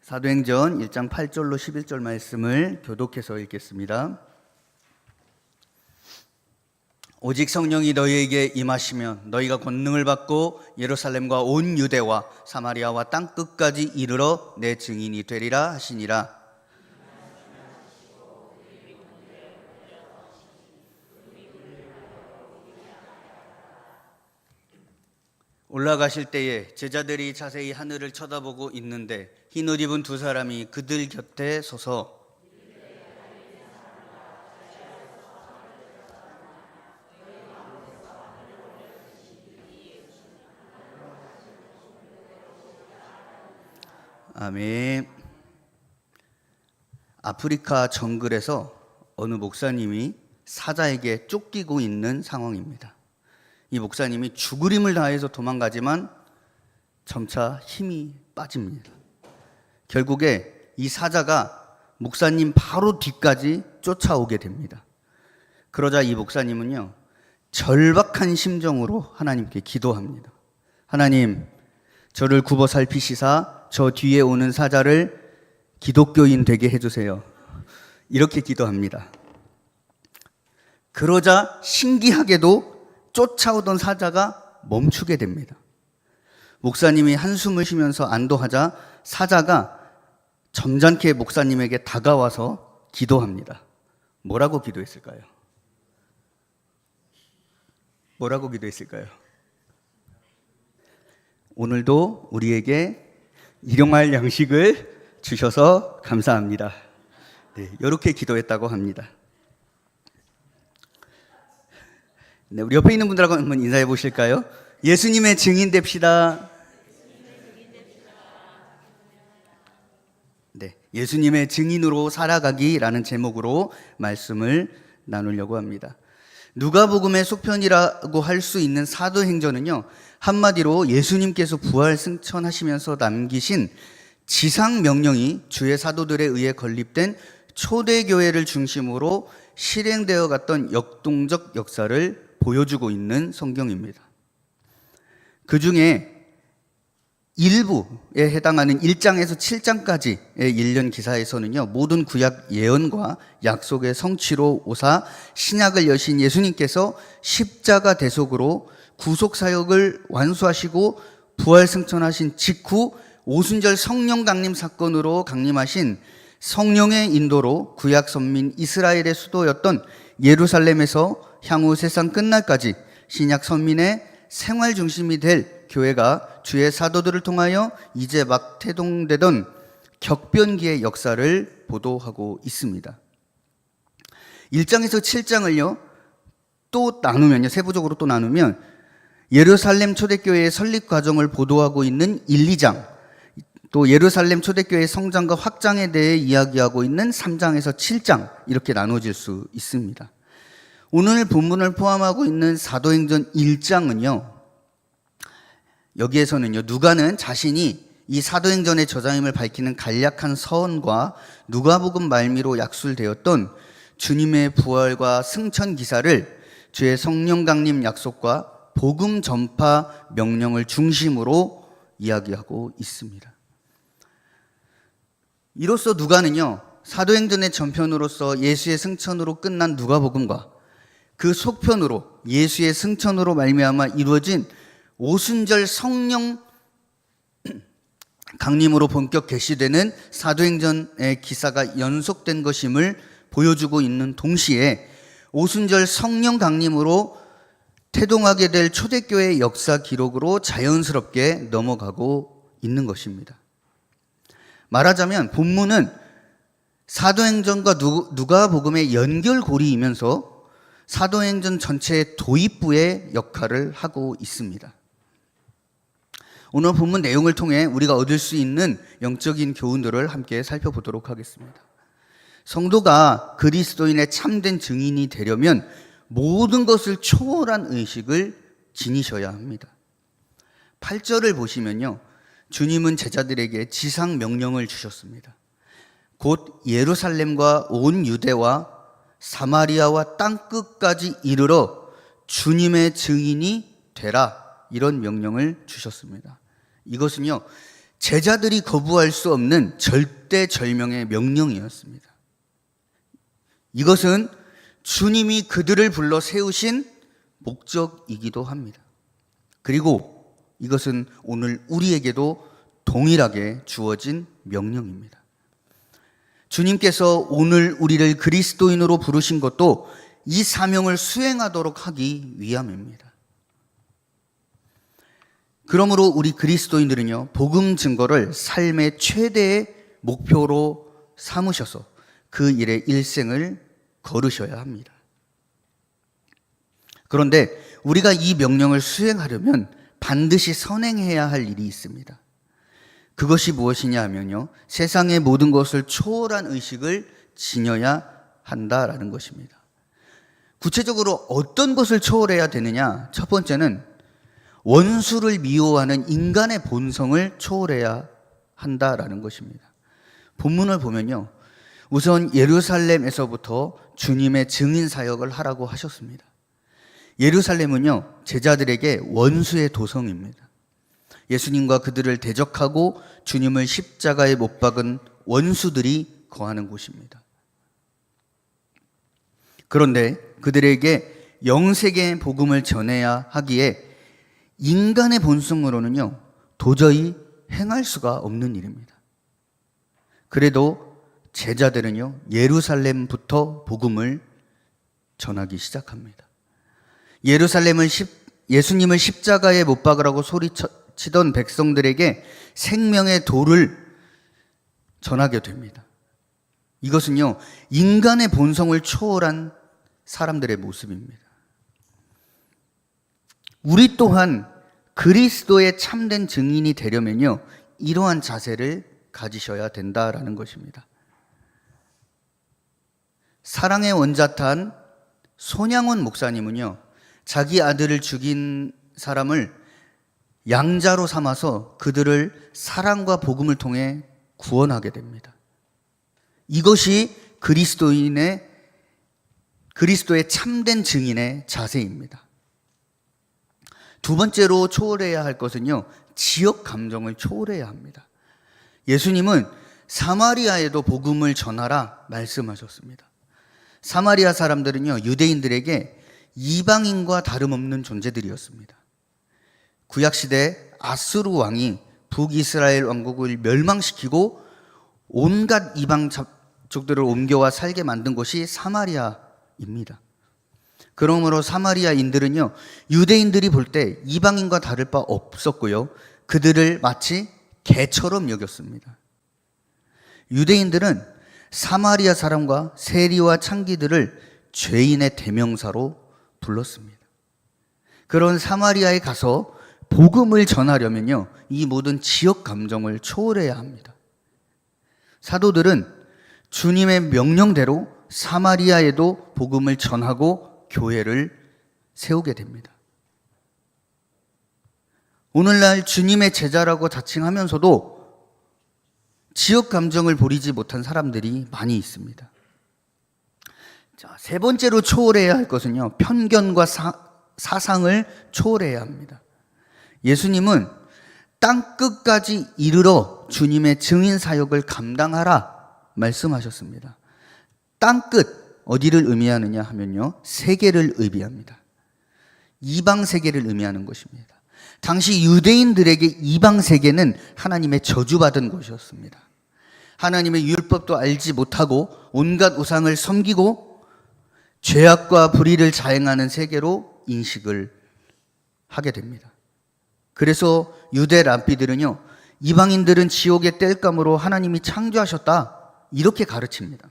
사도행전 1장 8절로 11절 말씀을 교독해서 읽겠습니다. 오직 성령이 너희에게 임하시면 너희가 권능을 받고 예루살렘과 온 유대와 사마리아와 땅 끝까지 이르러 내 증인이 되리라 하시니라. 올라가실 때에 제자들이 자세히 하늘을 쳐다보고 있는데 흰옷 입은 두 사람이 그들 곁에 서서 아멘. 아프리카 정글에서 어느 목사님이 사자에게 쫓기고 있는 상황입니다. 이 목사님이 죽을 힘을 다해서 도망가지만 점차 힘이 빠집니다. 결국에 이 사자가 목사님 바로 뒤까지 쫓아오게 됩니다. 그러자 이 목사님은요, 절박한 심정으로 하나님께 기도합니다. 하나님, 저를 굽어 살피시사 저 뒤에 오는 사자를 기독교인 되게 해주세요. 이렇게 기도합니다. 그러자 신기하게도 쫓아오던 사자가 멈추게 됩니다. 목사님이 한숨을 쉬면서 안도하자 사자가 점잖게 목사님에게 다가와서 기도합니다. 뭐라고 기도했을까요? 뭐라고 기도했을까요? 오늘도 우리에게 일용할 양식을 주셔서 감사합니다. 네, 이렇게 기도했다고 합니다. 네, 우리 옆에 있는 분들하고 한번 인사해 보실까요? 예수님의 증인 됩시다. 네, 예수님의 증인으로 살아가기라는 제목으로 말씀을 나누려고 합니다. 누가복음의 속편이라고 할 수 있는 사도행전은요, 한마디로 예수님께서 부활 승천하시면서 남기신 지상 명령이 주의 사도들에 의해 건립된 초대교회를 중심으로 실행되어 갔던 역동적 역사를 보여주고 있는 성경입니다. 그 중에 일부에 해당하는 1장에서 7장까지의 일련 기사에서는요, 모든 구약 예언과 약속의 성취로 오사 신약을 여신 예수님께서 십자가 대속으로 구속사역을 완수하시고 부활 승천하신 직후 오순절 성령 강림 사건으로 강림하신 성령의 인도로 구약 선민 이스라엘의 수도였던 예루살렘에서 향후 세상 끝날까지 신약 선민의 생활 중심이 될 교회가 주의 사도들을 통하여 이제 막 태동되던 격변기의 역사를 보도하고 있습니다. 1장에서 7장을요, 또 나누면요, 세부적으로 또 나누면 예루살렘 초대교회의 설립 과정을 보도하고 있는 1, 2장, 또 예루살렘 초대교회의 성장과 확장에 대해 이야기하고 있는 3장에서 7장, 이렇게 나눠질 수 있습니다. 오늘 본문을 포함하고 있는 사도행전 1장은요, 여기에서는요, 누가는 자신이 이 사도행전의 저자임을 밝히는 간략한 서원과 누가복음 말미로 약술되었던 주님의 부활과 승천 기사를 주의 성령 강림 약속과 복음 전파 명령을 중심으로 이야기하고 있습니다. 이로써 누가는요, 사도행전의 전편으로서 예수의 승천으로 끝난 누가복음과 그 속편으로 예수의 승천으로 말미암아 이루어진 오순절 성령 강림으로 본격 개시되는 사도행전의 기사가 연속된 것임을 보여주고 있는 동시에 오순절 성령 강림으로 태동하게 될 초대교회의 역사 기록으로 자연스럽게 넘어가고 있는 것입니다. 말하자면 본문은 사도행전과 누가복음의 연결고리이면서 사도행전 전체의 도입부의 역할을 하고 있습니다. 오늘 본문 내용을 통해 우리가 얻을 수 있는 영적인 교훈들을 함께 살펴보도록 하겠습니다. 성도가 그리스도인의 참된 증인이 되려면 모든 것을 초월한 의식을 지니셔야 합니다. 8절을 보시면요, 주님은 제자들에게 지상 명령을 주셨습니다. 곧 예루살렘과 온 유대와 사마리아와 땅 끝까지 이르러 주님의 증인이 되라, 이런 명령을 주셨습니다. 이것은요, 제자들이 거부할 수 없는 절대절명의 명령이었습니다. 이것은 주님이 그들을 불러 세우신 목적이기도 합니다. 그리고 이것은 오늘 우리에게도 동일하게 주어진 명령입니다. 주님께서 오늘 우리를 그리스도인으로 부르신 것도 이 사명을 수행하도록 하기 위함입니다. 그러므로 우리 그리스도인들은요, 복음 증거를 삶의 최대의 목표로 삼으셔서 그 일에 일생을 걸으셔야 합니다. 그런데 우리가 이 명령을 수행하려면 반드시 선행해야 할 일이 있습니다. 그것이 무엇이냐 하면요, 세상의 모든 것을 초월한 의식을 지녀야 한다라는 것입니다. 구체적으로 어떤 것을 초월해야 되느냐? 첫 번째는 원수를 미워하는 인간의 본성을 초월해야 한다라는 것입니다. 본문을 보면요, 우선 예루살렘에서부터 주님의 증인 사역을 하라고 하셨습니다. 예루살렘은요, 제자들에게 원수의 도성입니다. 예수님과 그들을 대적하고 주님을 십자가에 못 박은 원수들이 거하는 곳입니다. 그런데 그들에게 영세계의 복음을 전해야 하기에 인간의 본성으로는요, 도저히 행할 수가 없는 일입니다. 그래도 제자들은요, 예루살렘부터 복음을 전하기 시작합니다. 예수님을 십자가에 못 박으라고 소리치던 백성들에게 생명의 도를 전하게 됩니다. 이것은요, 인간의 본성을 초월한 사람들의 모습입니다. 우리 또한 그리스도의 참된 증인이 되려면요, 이러한 자세를 가지셔야 된다라는 것입니다. 사랑의 원자탄 손양원 목사님은요, 자기 아들을 죽인 사람을 양자로 삼아서 그들을 사랑과 복음을 통해 구원하게 됩니다. 이것이 그리스도의 참된 증인의 자세입니다. 두 번째로 초월해야 할 것은요, 지역 감정을 초월해야 합니다. 예수님은 사마리아에도 복음을 전하라 말씀하셨습니다. 사마리아 사람들은요, 유대인들에게 이방인과 다름없는 존재들이었습니다. 구약시대 아수르 왕이 북이스라엘 왕국을 멸망시키고 온갖 이방 족들을 옮겨와 살게 만든 곳이 사마리아입니다. 그러므로 사마리아인들은요, 유대인들이 볼 때 이방인과 다를 바 없었고요, 그들을 마치 개처럼 여겼습니다. 유대인들은 사마리아 사람과 세리와 창기들을 죄인의 대명사로 불렀습니다. 그런 사마리아에 가서 복음을 전하려면요, 이 모든 지역 감정을 초월해야 합니다. 사도들은 주님의 명령대로 사마리아에도 복음을 전하고 교회를 세우게 됩니다. 오늘날 주님의 제자라고 자칭하면서도 지역 감정을 버리지 못한 사람들이 많이 있습니다. 자, 세 번째로 초월해야 할 것은요, 편견과 사상을 초월해야 합니다. 예수님은 땅끝까지 이르러 주님의 증인 사역을 감당하라 말씀하셨습니다. 땅끝, 어디를 의미하느냐 하면요, 세계를 의미합니다. 이방 세계를 의미하는 것입니다. 당시 유대인들에게 이방 세계는 하나님의 저주받은 곳이었습니다. 하나님의 율법도 알지 못하고 온갖 우상을 섬기고 죄악과 불의를 자행하는 세계로 인식을 하게 됩니다. 그래서 유대 랍비들은요, 이방인들은 지옥의 땔감으로 하나님이 창조하셨다, 이렇게 가르칩니다.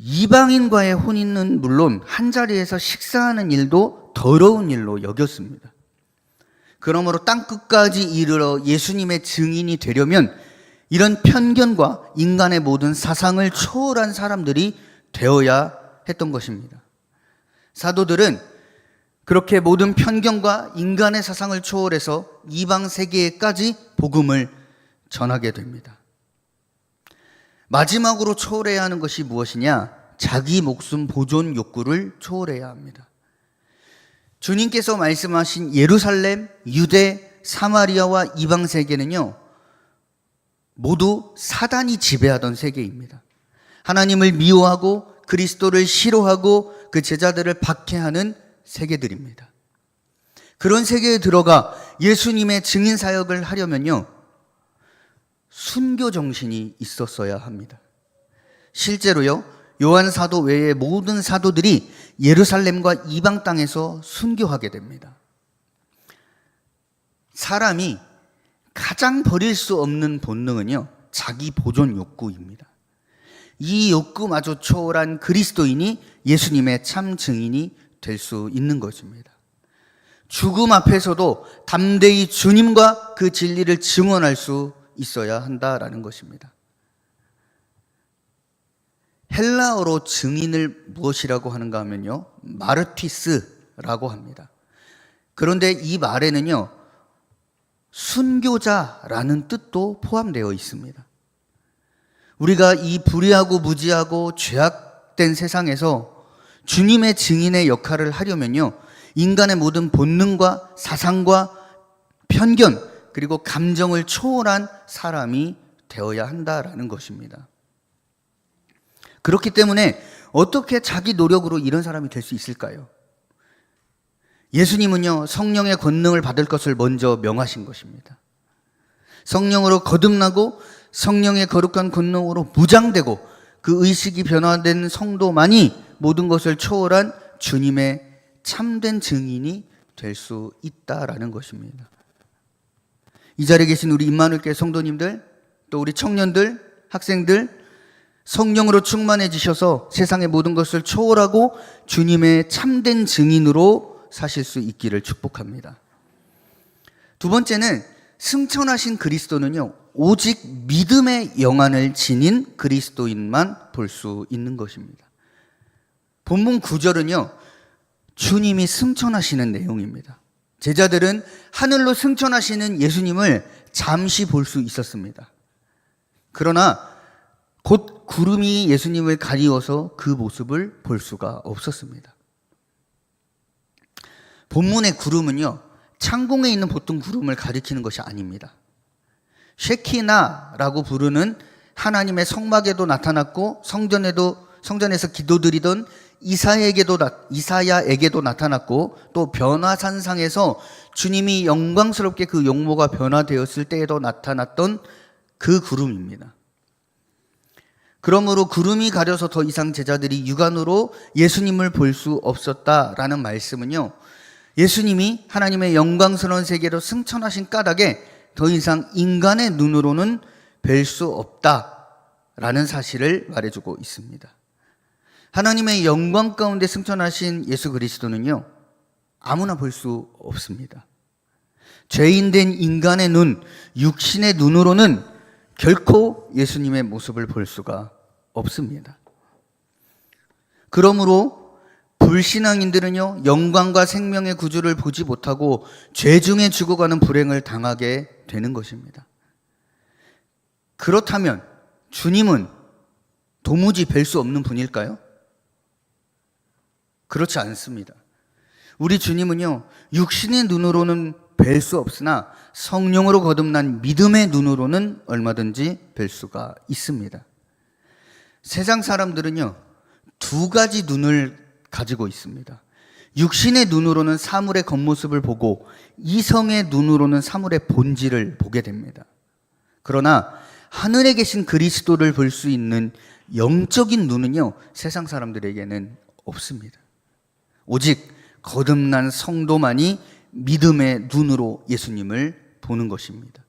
이방인과의 혼인은 물론 한자리에서 식사하는 일도 더러운 일로 여겼습니다. 그러므로 땅끝까지 이르러 예수님의 증인이 되려면 이런 편견과 인간의 모든 사상을 초월한 사람들이 되어야 했던 것입니다. 사도들은 그렇게 모든 편견과 인간의 사상을 초월해서 이방 세계에까지 복음을 전하게 됩니다. 마지막으로 초월해야 하는 것이 무엇이냐? 자기 목숨 보존 욕구를 초월해야 합니다. 주님께서 말씀하신 예루살렘, 유대, 사마리아와 이방 세계는요, 모두 사단이 지배하던 세계입니다. 하나님을 미워하고 그리스도를 싫어하고 그 제자들을 박해하는 세계들입니다. 그런 세계에 들어가 예수님의 증인 사역을 하려면요, 순교 정신이 있었어야 합니다. 실제로요, 요한 사도 외의 모든 사도들이 예루살렘과 이방 땅에서 순교하게 됩니다. 사람이 가장 버릴 수 없는 본능은요, 자기 보존 욕구입니다. 이 욕구마저 초월한 그리스도인이 예수님의 참 증인이 될 수 있는 것입니다. 죽음 앞에서도 담대히 주님과 그 진리를 증언할 수 있어야 한다라는 것입니다. 헬라어로 증인을 무엇이라고 하는가 하면요, 마르티스라고 합니다. 그런데 이 말에는요, 순교자라는 뜻도 포함되어 있습니다. 우리가 이 불의하고 무지하고 죄악된 세상에서 주님의 증인의 역할을 하려면요, 인간의 모든 본능과 사상과 편견 그리고 감정을 초월한 사람이 되어야 한다라는 것입니다. 그렇기 때문에 어떻게 자기 노력으로 이런 사람이 될 수 있을까요? 예수님은요, 성령의 권능을 받을 것을 먼저 명하신 것입니다. 성령으로 거듭나고 성령의 거룩한 권능으로 무장되고 그 의식이 변화된 성도만이 모든 것을 초월한 주님의 참된 증인이 될 수 있다라는 것입니다. 이 자리에 계신 우리 임마누엘교회 성도님들, 또 우리 청년들, 학생들, 성령으로 충만해지셔서 세상의 모든 것을 초월하고 주님의 참된 증인으로 사실 수 있기를 축복합니다. 두 번째는 승천하신 그리스도는요, 오직 믿음의 영안을 지닌 그리스도인만 볼 수 있는 것입니다. 본문 9절은요, 주님이 승천하시는 내용입니다. 제자들은 하늘로 승천하시는 예수님을 잠시 볼 수 있었습니다. 그러나 곧 구름이 예수님을 가리워서 그 모습을 볼 수가 없었습니다. 본문의 구름은요, 창공에 있는 보통 구름을 가리키는 것이 아닙니다. 쉐키나라고 부르는 하나님의 성막에도 나타났고 성전에서 기도드리던 이사야에게도 나타났고 또 변화산상에서 주님이 영광스럽게 그 용모가 변화되었을 때에도 나타났던 그 구름입니다. 그러므로 구름이 가려서 더 이상 제자들이 육안으로 예수님을 볼 수 없었다라는 말씀은요, 예수님이 하나님의 영광스러운 세계로 승천하신 까닭에 더 이상 인간의 눈으로는 뵐 수 없다라는 사실을 말해주고 있습니다. 하나님의 영광 가운데 승천하신 예수 그리스도는요, 아무나 볼 수 없습니다. 죄인된 인간의 눈, 육신의 눈으로는 결코 예수님의 모습을 볼 수가 없습니다. 그러므로 불신앙인들은요, 영광과 생명의 구주를 보지 못하고 죄 중에 죽어가는 불행을 당하게 되는 것입니다. 그렇다면 주님은 도무지 뵐 수 없는 분일까요? 그렇지 않습니다. 우리 주님은요, 육신의 눈으로는 뵐 수 없으나 성령으로 거듭난 믿음의 눈으로는 얼마든지 뵐 수가 있습니다. 세상 사람들은요, 두 가지 눈을 가지고 있습니다. 육신의 눈으로는 사물의 겉모습을 보고 이성의 눈으로는 사물의 본질을 보게 됩니다. 그러나 하늘에 계신 그리스도를 볼 수 있는 영적인 눈은요, 세상 사람들에게는 없습니다. 오직 거듭난 성도만이 믿음의 눈으로 예수님을 보는 것입니다.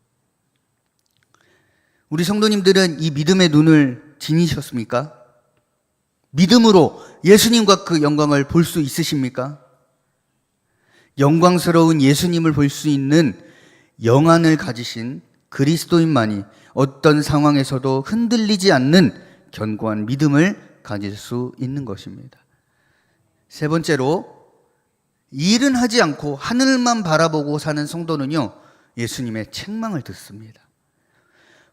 우리 성도님들은 이 믿음의 눈을 지니셨습니까? 믿음으로 예수님과 그 영광을 볼 수 있으십니까? 영광스러운 예수님을 볼 수 있는 영안을 가지신 그리스도인만이 어떤 상황에서도 흔들리지 않는 견고한 믿음을 가질 수 있는 것입니다. 세 번째로, 일은 하지 않고 하늘만 바라보고 사는 성도는요, 예수님의 책망을 듣습니다.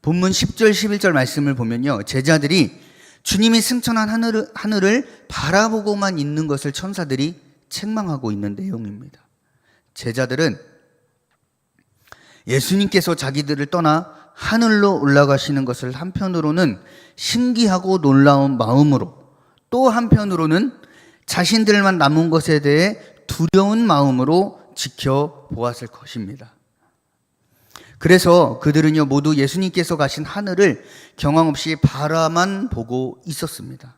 본문 10절 11절 말씀을 보면요, 제자들이 주님이 승천한 하늘을 바라보고만 있는 것을 천사들이 책망하고 있는 내용입니다. 제자들은 예수님께서 자기들을 떠나 하늘로 올라가시는 것을 한편으로는 신기하고 놀라운 마음으로, 또 한편으로는 자신들만 남은 것에 대해 두려운 마음으로 지켜보았을 것입니다. 그래서 그들은요, 모두 예수님께서 가신 하늘을 경황 없이 바라만 보고 있었습니다.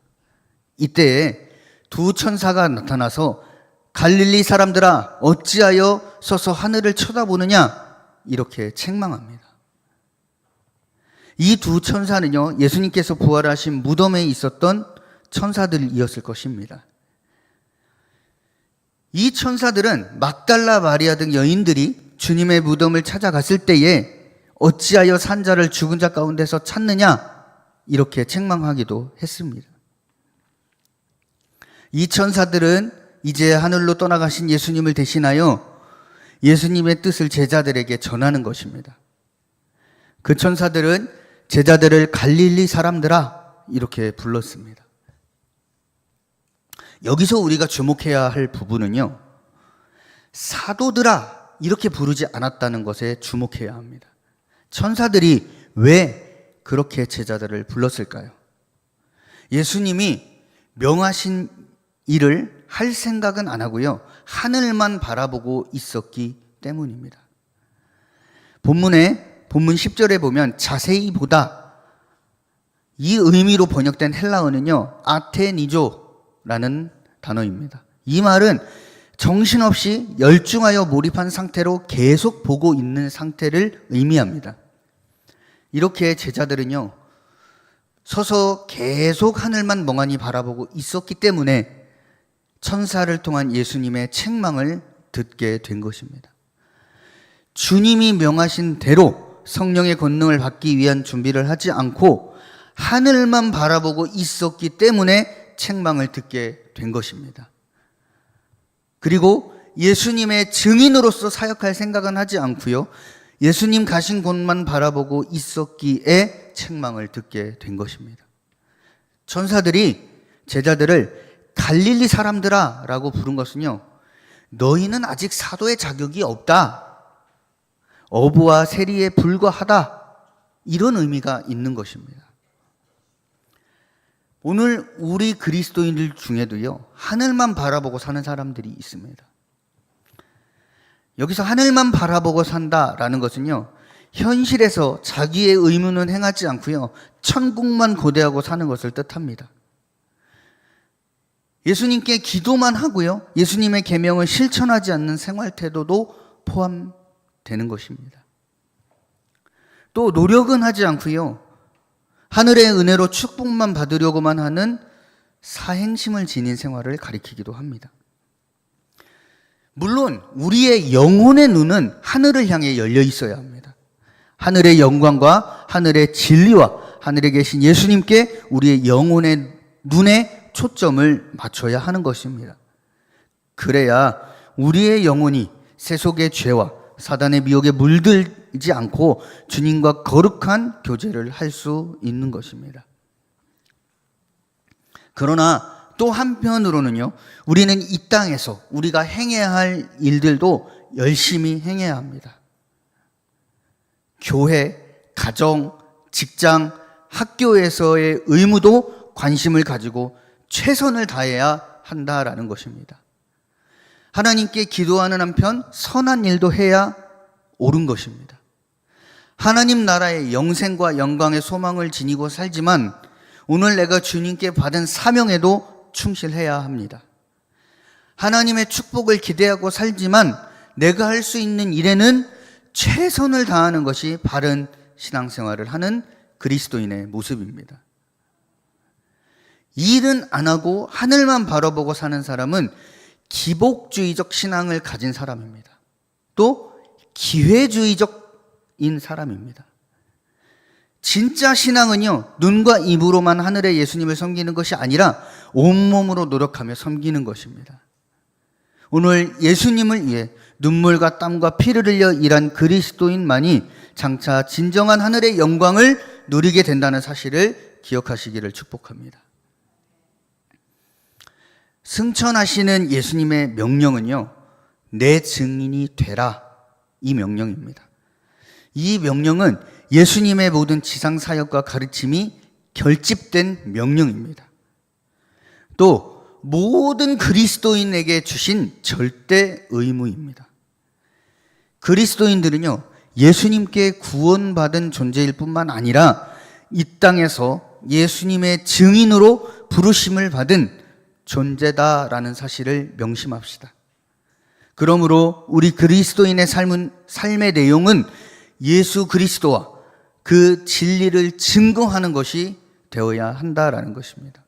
이때에 두 천사가 나타나서 갈릴리 사람들아, 어찌하여 서서 하늘을 쳐다보느냐, 이렇게 책망합니다. 이 두 천사는요, 예수님께서 부활하신 무덤에 있었던 천사들이었을 것입니다. 이 천사들은 막달라 마리아 등 여인들이 주님의 무덤을 찾아갔을 때에 어찌하여 산자를 죽은 자 가운데서 찾느냐, 이렇게 책망하기도 했습니다. 이 천사들은 이제 하늘로 떠나가신 예수님을 대신하여 예수님의 뜻을 제자들에게 전하는 것입니다. 그 천사들은 제자들을 갈릴리 사람들아, 이렇게 불렀습니다. 여기서 우리가 주목해야 할 부분은요, 사도들아, 이렇게 부르지 않았다는 것에 주목해야 합니다. 천사들이 왜 그렇게 제자들을 불렀을까요? 예수님이 명하신 일을 할 생각은 안 하고요, 하늘만 바라보고 있었기 때문입니다. 본문 10절에 보면 자세히 보다, 이 의미로 번역된 헬라어는요, 아테니조라는 단어입니다. 이 말은 정신없이 열중하여 몰입한 상태로 계속 보고 있는 상태를 의미합니다. 이렇게 제자들은요, 서서 계속 하늘만 멍하니 바라보고 있었기 때문에 천사를 통한 예수님의 책망을 듣게 된 것입니다. 주님이 명하신 대로 성령의 권능을 받기 위한 준비를 하지 않고 하늘만 바라보고 있었기 때문에 책망을 듣게 된 것입니다. 그리고 예수님의 증인으로서 사역할 생각은 하지 않고요, 예수님 가신 곳만 바라보고 있었기에 책망을 듣게 된 것입니다. 천사들이 제자들을 갈릴리 사람들아 라고 부른 것은요, 너희는 아직 사도의 자격이 없다, 어부와 세리에 불과하다, 이런 의미가 있는 것입니다. 오늘 우리 그리스도인들 중에도요, 하늘만 바라보고 사는 사람들이 있습니다. 여기서 하늘만 바라보고 산다라는 것은요, 현실에서 자기의 의무는 행하지 않고요, 천국만 고대하고 사는 것을 뜻합니다. 예수님께 기도만 하고요, 예수님의 계명을 실천하지 않는 생활 태도도 포함되는 것입니다. 또 노력은 하지 않고요, 하늘의 은혜로 축복만 받으려고만 하는 사행심을 지닌 생활을 가리키기도 합니다. 물론 우리의 영혼의 눈은 하늘을 향해 열려 있어야 합니다. 하늘의 영광과 하늘의 진리와 하늘에 계신 예수님께 우리의 영혼의 눈에 초점을 맞춰야 하는 것입니다. 그래야 우리의 영혼이 세속의 죄와 사단의 미혹에 물들지 않고 주님과 거룩한 교제를 할 수 있는 것입니다. 그러나 또 한편으로는요, 우리는 이 땅에서 우리가 행해야 할 일들도 열심히 행해야 합니다. 교회, 가정, 직장, 학교에서의 의무도 관심을 가지고 최선을 다해야 한다라는 것입니다. 하나님께 기도하는 한편 선한 일도 해야 옳은 것입니다. 하나님 나라의 영생과 영광의 소망을 지니고 살지만 오늘 내가 주님께 받은 사명에도 충실해야 합니다. 하나님의 축복을 기대하고 살지만 내가 할 수 있는 일에는 최선을 다하는 것이 바른 신앙생활을 하는 그리스도인의 모습입니다. 일은 안 하고 하늘만 바라보고 사는 사람은 기복주의적 신앙을 가진 사람입니다. 또 기회주의적인 사람입니다. 진짜 신앙은요, 눈과 입으로만 하늘의 예수님을 섬기는 것이 아니라 온몸으로 노력하며 섬기는 것입니다. 오늘 예수님을 위해 눈물과 땀과 피를 흘려 일한 그리스도인만이 장차 진정한 하늘의 영광을 누리게 된다는 사실을 기억하시기를 축복합니다. 승천하시는 예수님의 명령은요, 내 증인이 되라, 이 명령입니다. 이 명령은 예수님의 모든 지상 사역과 가르침이 결집된 명령입니다. 또 모든 그리스도인에게 주신 절대 의무입니다. 그리스도인들은요, 예수님께 구원받은 존재일 뿐만 아니라 이 땅에서 예수님의 증인으로 부르심을 받은 존재다라는 사실을 명심합시다. 그러므로 우리 그리스도인의 삶의 내용은 예수 그리스도와 그 진리를 증거하는 것이 되어야 한다라는 것입니다.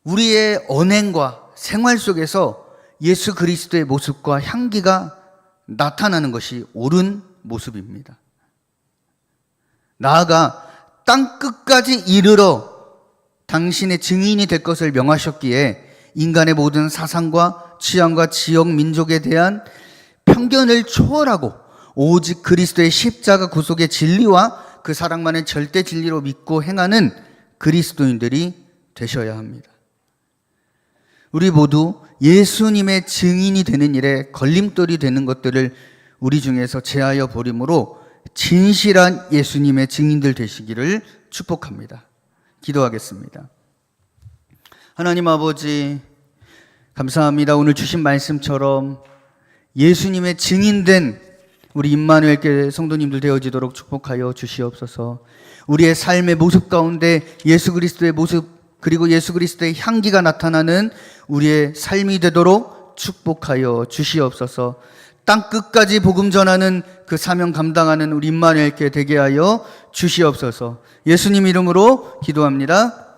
우리의 언행과 생활 속에서 예수 그리스도의 모습과 향기가 나타나는 것이 옳은 모습입니다. 나아가 땅 끝까지 이르러 당신의 증인이 될 것을 명하셨기에 인간의 모든 사상과 취향과 지역, 민족에 대한 편견을 초월하고 오직 그리스도의 십자가 구속의 진리와 그 사랑만을 절대 진리로 믿고 행하는 그리스도인들이 되셔야 합니다. 우리 모두 예수님의 증인이 되는 일에 걸림돌이 되는 것들을 우리 중에서 제하여 버림으로 진실한 예수님의 증인들 되시기를 축복합니다. 기도하겠습니다. 하나님 아버지, 감사합니다. 오늘 주신 말씀처럼 예수님의 증인된 우리 임마누엘 성도님들 되어지도록 축복하여 주시옵소서. 우리의 삶의 모습 가운데 예수 그리스도의 모습 그리고 예수 그리스도의 향기가 나타나는 우리의 삶이 되도록 축복하여 주시옵소서. 땅 끝까지 복음 전하는 그 사명 감당하는 우리 임마누엘께 되게 하여 주시옵소서. 예수님 이름으로 기도합니다.